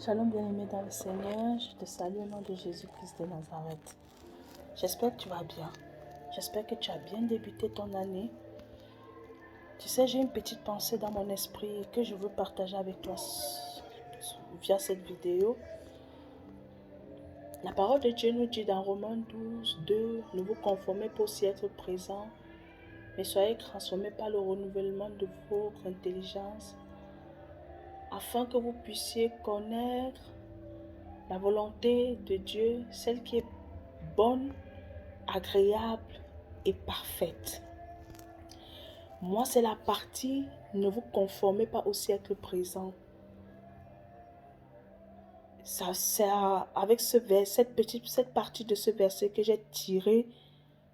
Shalom bien-aimé dans le Seigneur, je te salue au nom de Jésus-Christ de Nazareth. J'espère que tu vas bien. J'espère que tu as bien débuté ton année. Tu sais, j'ai une petite pensée dans mon esprit que je veux partager avec toi via cette vidéo. La parole de Dieu nous dit dans Romains 12, 2, ne vous conformez pas au siècle présent, mais soyez transformés par le renouvellement de votre intelligence, afin que vous puissiez connaître la volonté de Dieu, celle qui est bonne, agréable et parfaite. Moi, c'est la partie ne vous conformez pas au siècle présent. C'est avec cette partie de ce verset que j'ai tiré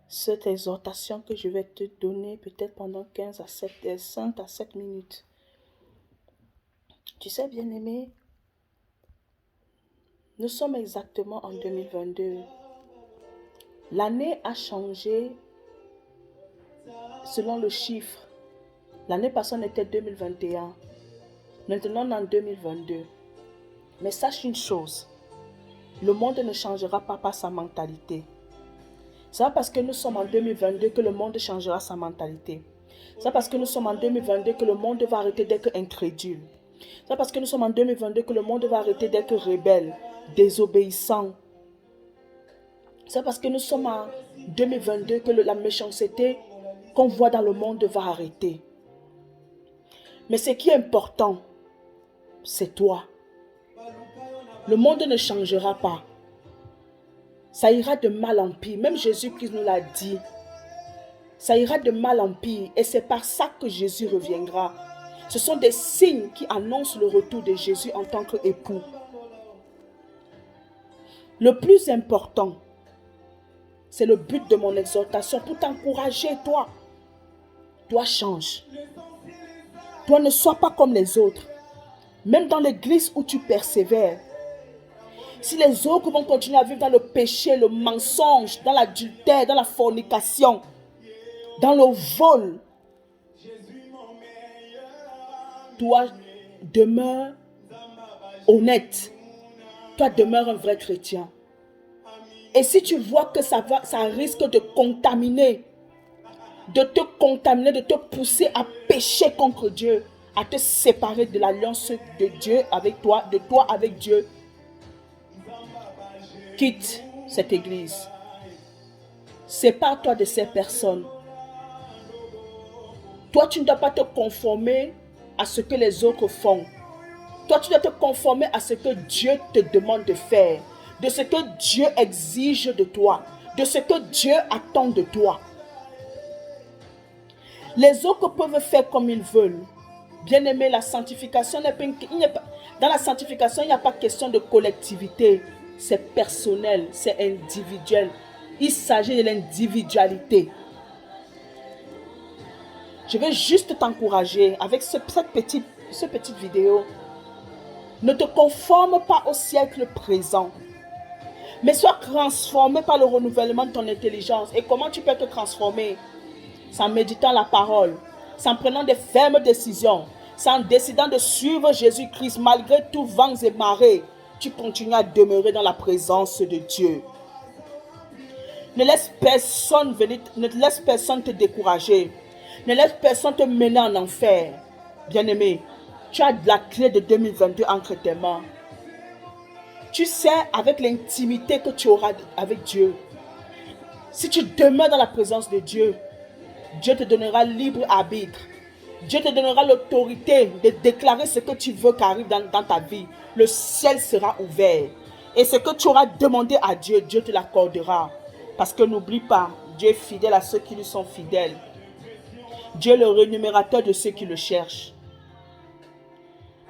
cette exhortation que je vais te donner peut-être pendant 5 à 7 minutes. Tu sais, bien-aimé, nous sommes exactement en 2022. L'année a changé selon le chiffre. L'année passée, on était 2021. Maintenant, on est en 2022. Mais sache une chose, le monde ne changera pas par sa mentalité. C'est pas parce que nous sommes en 2022 que le monde changera sa mentalité. C'est pas parce que nous sommes en 2022 que le monde va arrêter d'être incrédule. C'est pas parce que nous sommes en 2022 que le monde va arrêter d'être rebelle, désobéissant. C'est pas parce que nous sommes en 2022 que la méchanceté qu'on voit dans le monde va arrêter. Mais ce qui est important, c'est toi. Le monde ne changera pas. Ça ira de mal en pire. Même Jésus-Christ nous l'a dit. Ça ira de mal en pire. Et c'est par ça que Jésus reviendra. Ce sont des signes qui annoncent le retour de Jésus en tant qu'époux. Le plus important, c'est le but de mon exhortation pour t'encourager, toi. Toi, change. Toi, ne sois pas comme les autres. Même dans l'église où tu persévères. Si les autres vont continuer à vivre dans le péché, le mensonge, dans l'adultère, dans la fornication, dans le vol, toi, demeure honnête. Toi, demeure un vrai chrétien. Et si tu vois que ça risque de contaminer, de te pousser à pécher contre Dieu, à te séparer de l'alliance de Dieu avec toi, de toi avec Dieu, quitte cette église. Sépare-toi de ces personnes. Toi, tu ne dois pas te conformer à ce que les autres font. Toi, tu dois te conformer à ce que Dieu te demande de faire, de ce que Dieu exige de toi, de ce que Dieu attend de toi. Les autres peuvent faire comme ils veulent. Bien-aimé, la sanctification dans la sanctification, il n'y a pas question de collectivité. C'est personnel, c'est individuel. Il s'agit de l'individualité. Je veux juste t'encourager avec cette petite vidéo. Ne te conforme pas au siècle présent, mais sois transformé par le renouvellement de ton intelligence. Et comment tu peux te transformer? C'est en méditant la parole, c'est en prenant des fermes décisions, c'est en décidant de suivre Jésus-Christ malgré tous vents et marées. Tu continues à demeurer dans la présence de Dieu. Ne laisse personne te décourager. Ne laisse personne te mener en enfer. Bien-aimé, tu as la clé de 2022 entre tes mains. Tu sais avec l'intimité que tu auras avec Dieu. Si tu demeures dans la présence de Dieu, Dieu te donnera libre arbitre. Dieu te donnera l'autorité de déclarer ce que tu veux qu'arrive dans ta vie. Le ciel sera ouvert. Et ce que tu auras demandé à Dieu, Dieu te l'accordera. Parce que n'oublie pas, Dieu est fidèle à ceux qui lui sont fidèles. Dieu est le rémunérateur de ceux qui le cherchent.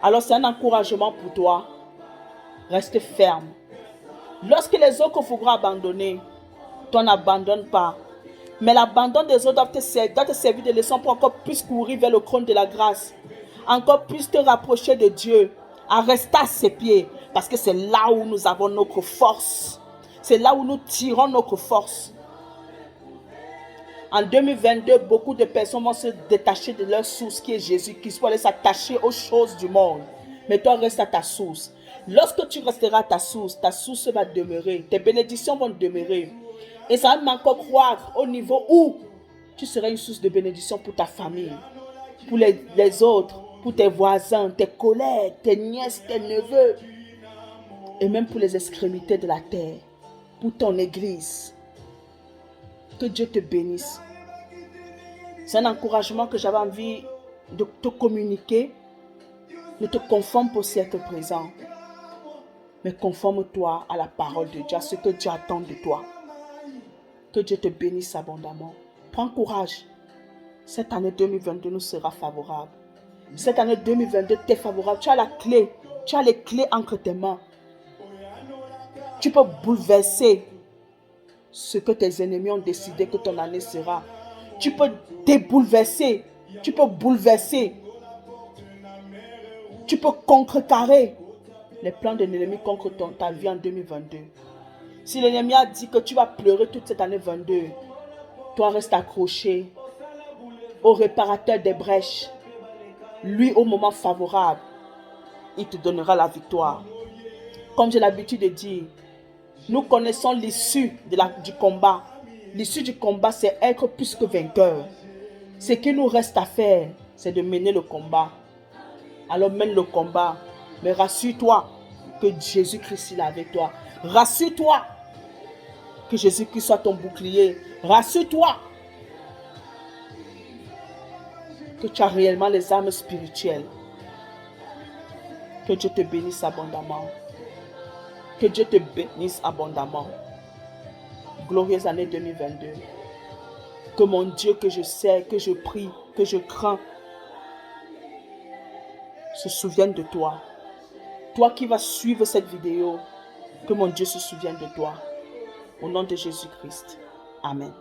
Alors c'est un encouragement pour toi. Reste ferme. Lorsque les autres voudront abandonner, toi n'abandonne pas. Mais l'abandon des autres doit te servir de leçon pour encore plus courir vers le trône de la grâce. Encore plus te rapprocher de Dieu. À rester à ses pieds. Parce que c'est là où nous avons notre force. C'est là où nous tirons notre force. En 2022, beaucoup de personnes vont se détacher de leur source qui est Jésus-Christ pour aller s'attacher aux choses du monde. Mais toi, reste à ta source. Lorsque tu resteras à ta source va demeurer. Tes bénédictions vont demeurer. Et ça va m'encore croire au niveau où tu seras une source de bénédiction pour ta famille, pour les autres, pour tes voisins, tes collègues, tes nièces, tes neveux, et même pour les extrémités de la terre, pour ton église. Que Dieu te bénisse. C'est un encouragement que j'avais envie de te communiquer. Ne te conforme pas au siècle présent, mais conforme-toi à la parole de Dieu, à ce que Dieu attend de toi. Que Dieu te bénisse abondamment. Prends courage. Cette année 2022 nous sera favorable. Cette année 2022 t'est favorable. Tu as la clé. Tu as les clés entre tes mains. Tu peux bouleverser ce que tes ennemis ont décidé que ton année sera. Tu peux débouleverser. Tu peux bouleverser. Tu peux contrecarrer les plans de l'ennemi contre ta vie en 2022. Si l'ennemi a dit que tu vas pleurer toute cette année 22, toi reste accroché au réparateur des brèches. Lui, au moment favorable, il te donnera la victoire. Comme j'ai l'habitude de dire, nous connaissons l'issue du combat. L'issue du combat, c'est être plus que vainqueur. Ce qui nous reste à faire, c'est de mener le combat. Alors mène le combat. Mais rassure-toi que Jésus-Christ est avec toi. Rassure-toi que Jésus-Christ soit ton bouclier. Rassure-toi que tu as réellement les armes spirituelles. Que Dieu te bénisse abondamment. Que Dieu te bénisse abondamment. Glorieuse année 2022. Que mon Dieu, que je sais, que je prie, que je crains, se souvienne de toi. Toi qui vas suivre cette vidéo, que mon Dieu se souvienne de toi. Au nom de Jésus-Christ. Amen.